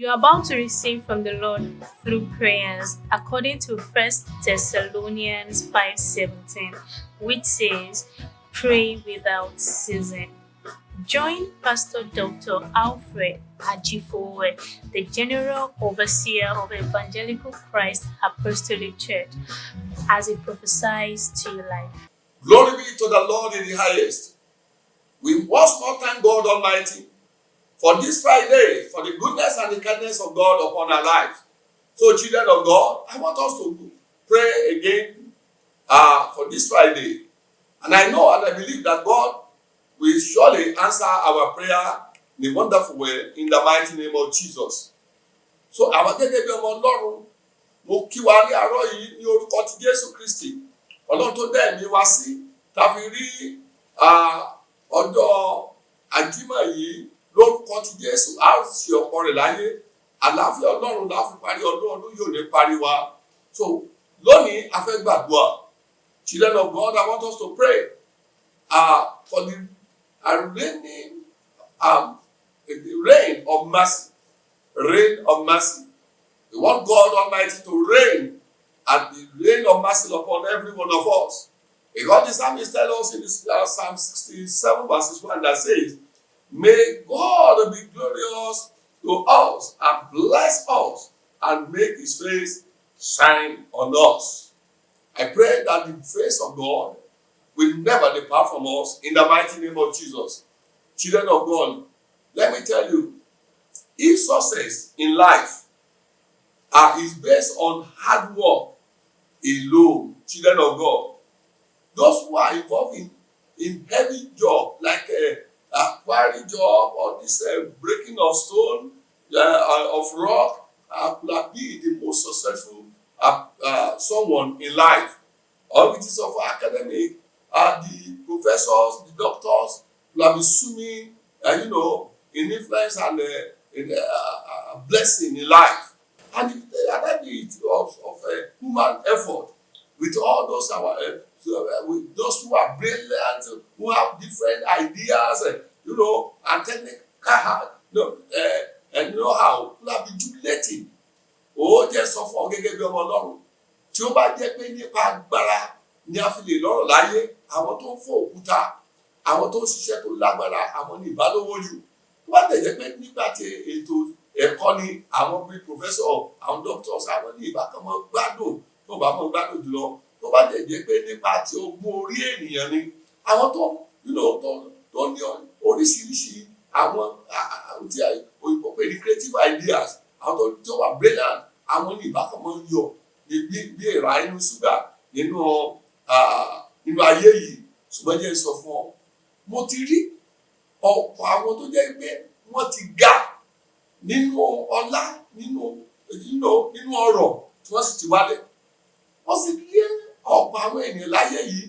You are about to receive from the Lord through prayers according to 1 Thessalonians 5:17, which says, "Pray without ceasing." Join Pastor Dr. Alfred Ajifowowe, the General Overseer of Evangelical Christ Apostolic Church, as he prophesies to your life. Glory be to the Lord in the highest. We once more thank God Almighty for this Friday, for the goodness and the kindness of God upon our lives. So, children of God, I want us to pray again for this Friday. And I know and I believe that God will surely answer our prayer in a wonderful way in the mighty name of Jesus. So, àwọn gẹ́gẹ́ bí ọmọ Ọlọ́run, mo kí wa ní àárọ̀ yìí ní orúkọ ti Jésù Kristi. Ọlọ́run tó dá ẹ̀mí wa sí, tá fi rí ọjọ́ Àjímọ̀ yìí lórúkọ ti Jésù, a ó ṣe ọ̀pọ̀ rẹ̀ láyé. Àlàáfíà Ọlọ́run la fi parí ọdún yóò ní parí wa. So, lónìí a fẹ́ gbàdúrà. Children of God, I want us to pray for the rain of mercy. Rain of mercy. We want God Almighty to rain and the rain of mercy upon every one of us. Because the psalmist tells us in Psalm 67 verses 1 that says, "May God be glorious to us and bless us and make his face shine on us." I pray that the face of God will never depart from us in the mighty name of Jesus. Children of God, let me tell you, if success in life is based on hard work alone, children of God, those who are involved in heavy job like a quarry job or this breaking of stone, of rock, will be the most successful someone in life. Or it is of academic, the professors, the doctors will be swimming, in influence and in blessing in life. And the other bit of human effort with all those with those who are brilliant, who have different ideas, and technical, and know-how, will be jubilating. Ó jẹ́ sọ fún ọ gẹ́gẹ́ bí ọmọ Ọlọ́run tí ó bá jẹ́ pé nípa agbára ni a fi lè lọ́rọ̀ láyé, àwọn tó ń fọ́ òkúta, àwọn tó ń ṣiṣẹ́ tó lágbára, àwọn ní ìbálòwò jù. Tó bá jẹ́ pé nígbà tí ètò ẹ̀kọ́ ni àwọn bíi professor, àwọn doctors, àwọn ní ìbákanmọ́ gbádùn tó bá mọ́ gbádùn jùlọ. Tó bá jẹ́ pé nípa ti ogún orí ènìyàn ni àwọn tó ní oríṣiríṣi àwọn tí òyìnbó pè ní creative ideas, àwọn tó wà brilliant, àwọn ní ìbákanmọ́ yọ bí èèrà inú ṣúgà nínú ayé yìí. Ṣùgbọ́n jẹ́ sọ fún ọ, mo ti rí ọ̀pọ̀ àwọn tó jẹ́ pé wọ́n ti ga nínú ọlá, nínú ọrọ̀ tí wọ́n sì ti wálẹ̀. Wọ́n sì rí ọ̀pọ̀ àwọn ènìyàn láyé yìí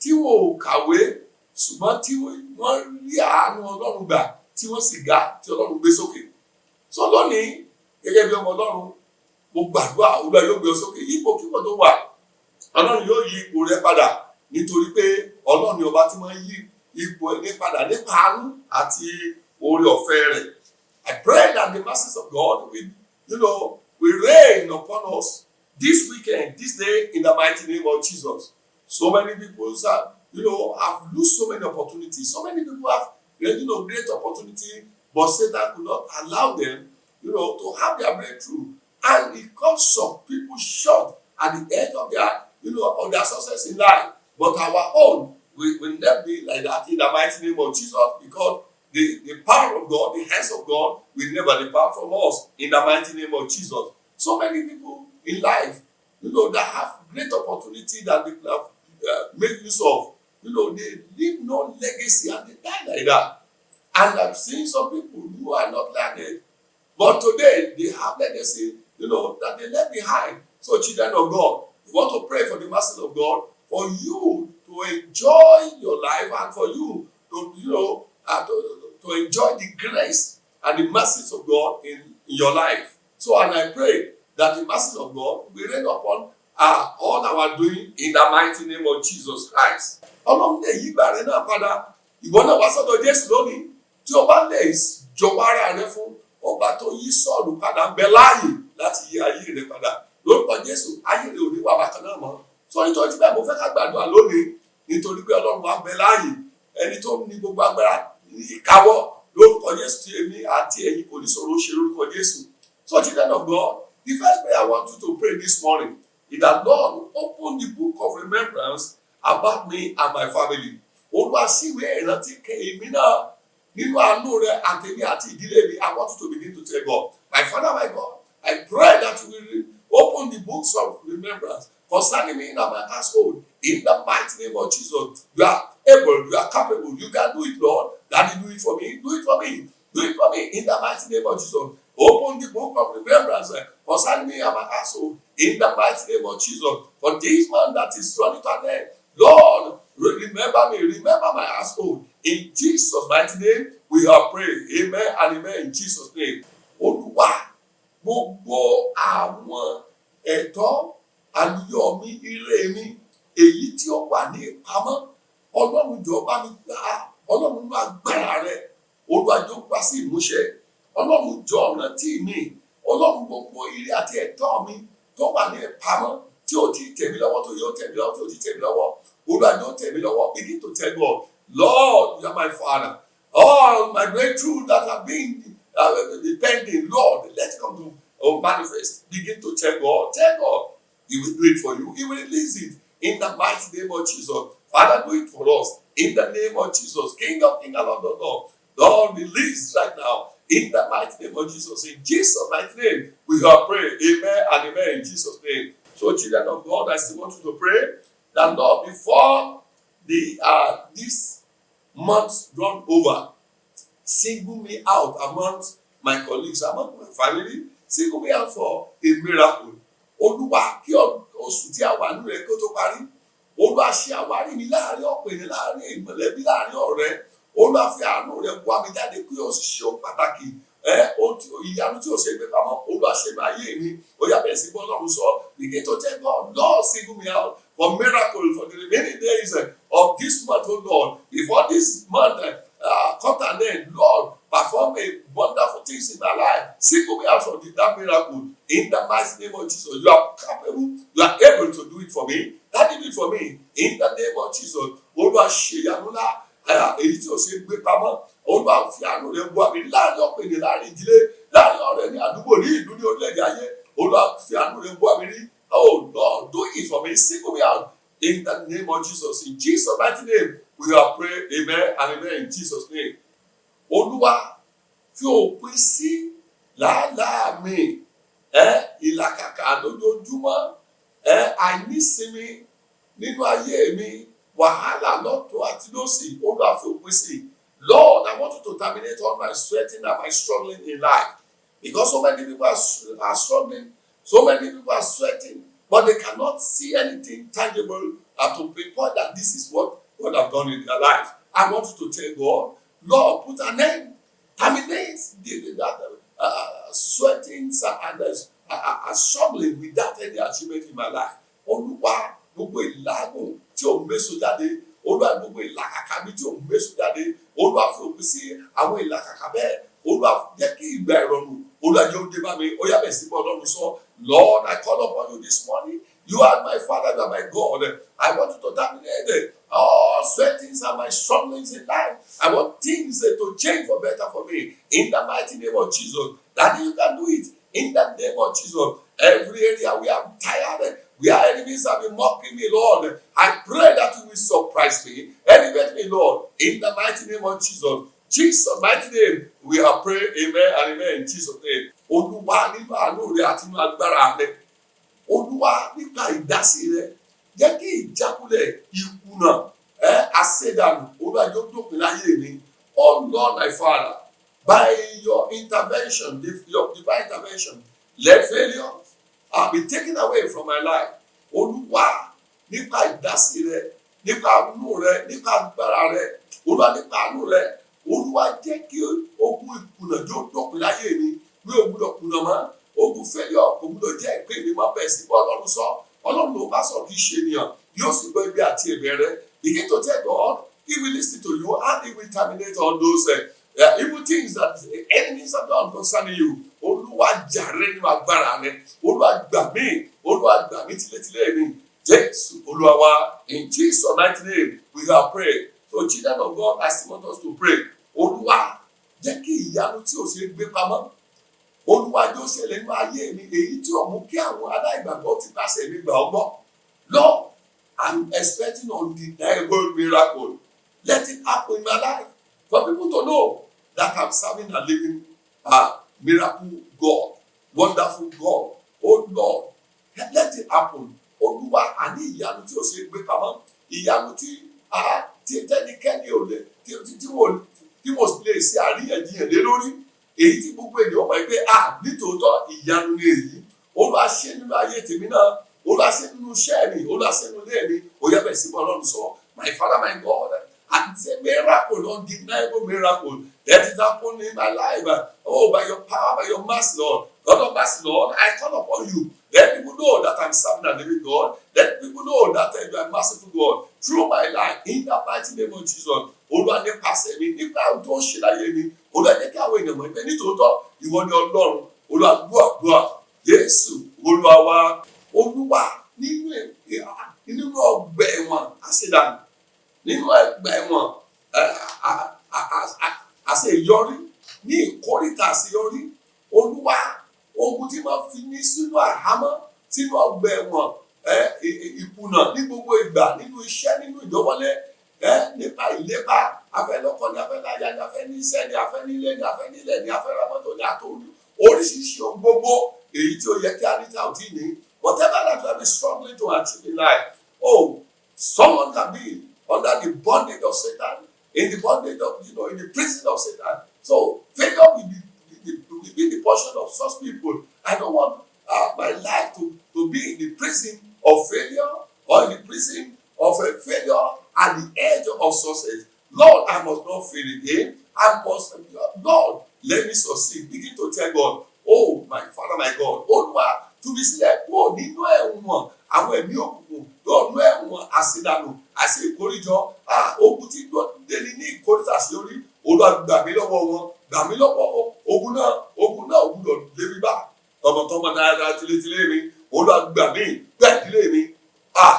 tí wọn ò kàwé ṣùgbọ́n tí wọ́n rí àánú Ọlọ́run gbà tí wọ́n sì ga tí Ọlọ́run gbé sókè. So lónìí gẹ́gẹ́ bí ọmọ Ọlọ́run, mo gbàdúrà Olúwa yóò gbé ọ sókè. Ipò kíkọ́ tó wà, Ọlọ́run yóò yí ipò rẹ padà nítorí pé Ọlọ́run ni ọba tí wọ́n yí ipò ẹni padà nípa àánú àti oore ọ̀fẹ́ rẹ̀. I pray that the mercies of God will rain upon us this weekend, this day, in the mighty name of Jesus. So many people have lost so many opportunities. So many people have great opportunity, but Satan could not allow them to have their breakthrough. And it cuts some people short at the end of their success in life. But our own will never be like that in the mighty name of Jesus, because the power of God, the hands of God will never depart from us in the mighty name of Jesus. So many people in life, that have great opportunity that they have made use of, they leave no legacy and they die like that. And I've seen some people who are not learned, but today they have legacy, that they left behind. So children of God, we want to pray for the mercy of God, for you to enjoy your life and for you to enjoy the grace and the mercies of God in your life. So, and I pray that the mercy of God will rain upon all our doing in the mighty name of Jesus Christ. Ọlọ́run lè yí ìgbà rẹ náà padà. Ìwọ náà wá sọ́dọ̀ Jésù lónìí tí o bá lè jọ̀wọ́ ara rẹ fún ọba tó yí Sọ́ọ̀lù padà ń bẹ láàyè láti yí ayé rẹ padà lórúkọ Jésù. Ayé rẹ ò ní wà bákan náà mọ́. Sọ nítorí tí bẹ́ẹ̀ mo fẹ́ ká gbàdúrà lónìí nítorí pé Ọlọ́run wa ń bẹ láàyè, ẹni tó ní gbogbo agbára ìkáwọ́ lórúkọ Jésù tí èmi àti ẹ̀yin kò ní sọ̀rọ̀ ṣe lórúkọ Jésù. So children of God, the first prayer I want you to pray this morning is that Lord, open the book of remembrance about me and my family. Olúwa ṣí ìwé ìrántí èmi náà nínú àánú rẹ àtèmi àti ìdílé mi. I want you to begin to tell God, my Father, my God, I pray that you will open the books of remembrance concerning me and my household in the mighty name of Jesus. You are able, you are capable, you can do it, Lord. Daddy, do it for me, do it for me, do it for me in the mighty name of Jesus. Open the book of remembrance concerning me and my household in the mighty name of Jesus. For this man that is running to an end, Lord, remember me, remember my household. In Jesus' mighty name, we have prayed. Amen and amen in Jesus' name. Olúwa, gbogbo àwọn ẹ̀tọ́ àlùyọ mi, ire mi, èyí tí ó wà ní ìpamọ́, Ọlọ́run jọ̀ọ́ bá mi gbà, Ọlọ́run nínú agbára rẹ̀, Olúwa jọ̀ọ́ wá sí ìmúṣẹ. Ọlọ́run jọ̀ọ́ rántí mi, Ọlọ́run gbogbo ire àti ẹ̀tọ́ mi tó wà ní ìpamọ́ tí ò tí tẹ̀ mí lọ́wọ́, tó yóò tẹ̀ mí lọ́wọ́, tí ò tí tẹ̀ mí lọ́wọ́, Olúwa jọ̀ọ́ tẹ̀ mí lọ́wọ́. Begin to tell God, Lord, you are my Father. All my breakthrough that have been pending, Lord, let it come to manifest. Begin to tell God, He will do it for you. He will release it in the mighty name of Jesus. Father, do it for us in the name of Jesus. King of Kings and Lord of Lords, Lord, release right now in the mighty name of Jesus. In Jesus' mighty name, we have prayed. Amen and amen in Jesus' name. So, children of God, I still want you to pray that, Lord, before this month run over, single me out amongst my colleagues, among my family, single me out for a miracle. Olúwa, kí oṣù tí a wà nínú rẹ̀ kó tó parí, Olúwa ṣe àwárí mi láàrin ọ̀pọ̀ ènìyàn, láàrin ìmọ̀lẹ́bí, láàrin ọ̀rẹ́. Olúwa fi àánú rẹ̀ wá mi jáde kí o sì ṣe ohun pàtàkì. Ìyanu tí o ṣe gbé pamọ́, Olúwa ṣe máa yé mi. Ó yá bẹ̀rẹ̀ sí bọ́ Ọlọ́run sọ. Begin to tell God, Lord, single me out for miracle for the remaining days of this month, oh Lord. Before this month come to an end, Lord, perform a wonderful things in my life. Single me out for that miracle in the mighty name of Jesus. You are capable, you are able to do it for me. That did it for me in the name of Jesus. Olúwa ṣe ìyanu ńlá èyí tí o ṣe gbé pamọ́. Olúwa fi àánú rẹ̀ bu àmì láàrin ọ̀pọ̀ ènìyàn, láàrin ìdílé, láàrin ọ̀rẹ́ ní àdúgbò, ní ìlú, ní orílẹ̀-èdè ayé. Olúwa fi àánú rẹ̀ bu àmì rí. Oh Lord, do it for me. Single me out in the name of Jesus. In Jesus' mighty name, we have prayed. Amen and amen in Jesus' name. Olúwa, fi òpin sí làálàá mi, ìlàkàkà lójoojúmọ́, àìnísinmi nínú ayé mi, wàhálà lọ́tọ̀ àti lósì, Olúwa fi òpin sí. Lord, I want you to terminate all my sweating and my struggling in life. Because so many people are struggling, so many people are sweating, but they cannot see anything tangible to pinpoint that this is what God has done in their life. I want you to tell God, Lord, put an end, terminate sweating and struggling without any achievement in my life. Olúwa, gbogbo ìlàgùn tí ò ń méso jáde, Olúwa gbogbo ìlàkàkà mi tí ò ń méso jáde, Olúwa fi òpin sí àwọn ìlàkàkà bẹ́ẹ̀. Olúwa jẹ́ kí ìgbà ìrọ̀rùn, Olúwa jẹ́ ó dé bá mi. Ó yá bẹ̀ sí bọ́ Ọlọ́run sọ, Lord, I call upon you this morning. You are my Father, you are my God. I want you to terminate all sweatings and my strugglings in life. I want things to change for better for me. In the mighty name of Jesus. Daddy, you can do it. In the name of Jesus. Every area we are tired, where enemies have been mocking me, Lord. I pray that you will surprise me. Elevate me, Lord. In the mighty name of Jesus. Jesus' mighty name, we have prayed. Amen and amen in Jesus' name. Olúwa nínú àánú rẹ̀ àti nínú agbára rẹ̀. Olúwa nípa ìdásí rẹ̀. Jẹ́ kí ìjákulẹ̀ ìkùnà àṣedànù Olúwa jọ̀ọ́ dópin láyé mi. Oh Lord, my Father, by your intervention, your divine intervention, let failure be taken away from my life. Olúwa nípa ìdásí rẹ̀, nípa àánú rẹ̀, nípa agbára rẹ̀, Olúwa nípa àánú rẹ̀. Olúwa jẹ́ kí ogun ìkùnà jọ̀ọ́ dópin láyé mi. Mi ò gbọdọ̀ kùnà mọ́. Ogun failure kò gbọdọ̀ jẹ́ ìpín mi mọ́. Bẹ́ẹ̀ sí bọ́ Ọlọ́run sọ. Ọlọ́run ló bá sọ kì í ṣe ènìyàn. Yóò sì gbọ́ ibi àti ẹ̀bẹ̀ rẹ̀. Begin to tell God, He will listen to you and He will terminate all those Evil things that the enemies have done concerning you. Olúwa jàre nínú agbára rẹ. Olúwa gbà mí. Olúwa gbà mí tílétílé mi. Jésù Olúwa wa. In Jesus' mighty name, we have prayed. So children of God, I still want us to pray. Olúwa jẹ́ kí ìyanu tí o ṣe gbé pamọ́. Olúwa jẹ́ ó ṣẹlẹ̀ nínú ayé mi. Èyí tí ó mú kí àwọn aláìgbàgbọ́ ti pàṣẹ mi gbà ọ́ gbọ́. Lord, I'm expecting undeniable miracle. Let it happen in my life. For people to know that I'm serving a living miracle God, wonderful God. Oh Lord, let it happen. Olúwa àní ìyanu tí o ṣe gbé pamọ́. Ìyanu tí tẹ́nikẹ́ni ò lè tí mo lè ṣe àríyànjiyàn lé lórí. Èyí tí gbogbo ènìyàn mọ̀ pé nítòótọ́ ìyanu ni èyí. Olúwa ṣe nínú ayé tèmi náà. Olúwa ṣe nínú iṣẹ́ mi. Olúwa ṣe nínú ilé mi. Ó yẹ bẹ̀rẹ̀ sí bọ́ Ọlọ́run sọ. My Father, my God, and say miracle, undeniable miracle. Let it happen in my life. Oh, by your power, by your mercy, Lord. God of mercy, Lord, I call upon you. Let people know that I'm serving a living God. Let people know that you are a merciful God. Through my life, in the mighty name of Jesus. Olúwa nípasẹ̀ mi, nípa tó ṣe láyé mi. Olúwa jẹ́ kí àwọn ènìyàn mọ̀ pé nítòótọ́ ìwọ ni Ọlọ́run. Olúwa gbọ́ àdúrà. Jésù Olúwa wa. Olúwa nínú ọgbà ẹ̀wọ̀n àṣedànù. Nínú ọgbà ẹ̀wọ̀n àṣeyọrí. Ní ìkórìtà àṣeyọrí. Olúwa ogun tí máa fi ní sínú àhámọ́ sínú ọgbà ẹ̀wọ̀n ìkùnà ní gbogbo ìgbà nínú iṣẹ́ nínú ìdọ́wọ́lé nípa ìlépa afẹ́lọ́kọ ni afẹ́láyà ni afẹ́ ní iṣẹ́ ni afẹ́ nílé ni afẹ́ nílẹ̀ ni afẹ́ ramọ́tò ni àtòlù oríṣiríṣi ohun gbogbo èyí tí ó yẹ kí a ní ta ò tí ì ní. Whatever that you have been struggling to achieve in life, someone can be under the bondage of Satan, in the bondage of, in the prison of Satan. So failure will be the portion of such people. I don't want my life to be in the prison of failure or in the prison of a failure at the edge of success. Lord, I must not fail again. Lord, let me succeed. Begin to tell God, oh, my Father, my God, Olúwa, túbi sílẹ̀ kúrò nínú ẹ̀wọ̀n àwọn ẹ̀mí òkùnkùn lọ́nà ẹ̀wọ̀n àṣedànù àṣe ìkórìjọ ogun tí délé ní ìkórìtà sí orí. Olúwa gbà mí lọ́wọ́ wọn, gbà mí lọ́wọ́ ogun náà ògùdọ̀ lébi bá tọmọtọmọ dáadáa tilétilé mi. Olúwa gbà mí gbà ìdílé mi.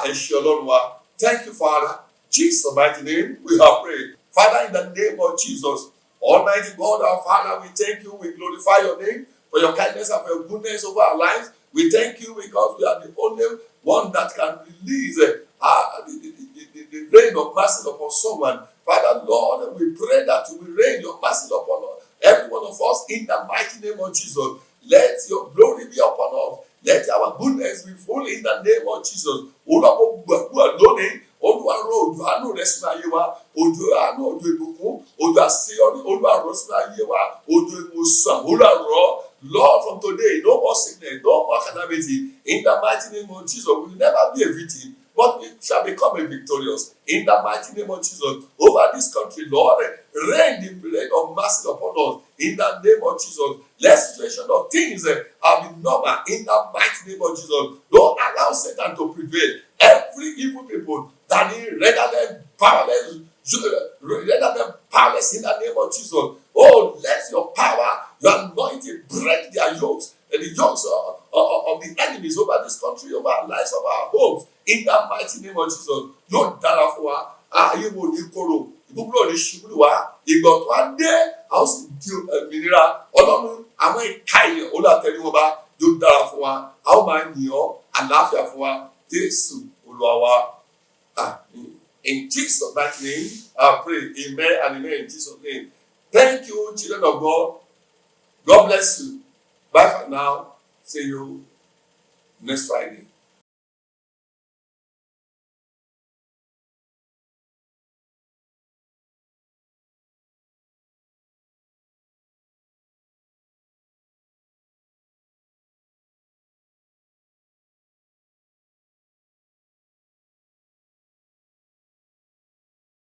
Ẹ ṣé Ọlọ́run wa. Thank you, Father. Jesus' mighty name we have prayed. Father, in the name of Jesus, Almighty God, our Father, we thank you, we glorify your name for your kindness and for your goodness over our lives. We thank you because we are the only one that can release the rain of mercy upon someone. Father, Lord, we pray that you will rain your mercy upon every one of us in the mighty name of Jesus. Let your glory be upon us. Let our goodness be full in the name of Jesus. Olúwa rọ̀ òjò àánú rẹ̀ sínú ayé wa, òjò àánú, òjò ìbùkún, òjò àṣeyọrí, Olúwa rọ̀ sínú ayé wa, òjò ìwòsàn, Olúwa rọ̀. Lord, from today, no more sickness, no more calamity. In the mighty name of Jesus, we will never be a victim, but we shall become a victorious. In the mighty name of Jesus, over this country, Lord, rain the rain of mercy upon us. In the name of Jesus, let situation of things be normal. In the mighty name of Jesus, don't allow Satan to prevail. Every evil people that he render them powerless in the name of Jesus. Oh, let your power, your anointing break their yokes and the yokes of the enemies over this country, over our lives, over our homes. In the mighty name of Jesus, yóò dára fún wa. Ayé wo ní kóró, ìbúkúrò ní ṣubú wa. Ìgbà tó á dé, a ó sì di òmìnira. Ọlọ́run àwọn ìka èèyàn olùtẹ̀lẹ́wọ̀nba yóò dára fún wa. A ó máa yìn ọ́ àlàáfíà fún wa. Jésù Olúwa wa. In Jesus' mighty name, I pray. Amen and amen in Jesus' name. Thank you, children of God. God bless you. Bye for now. See you next Friday.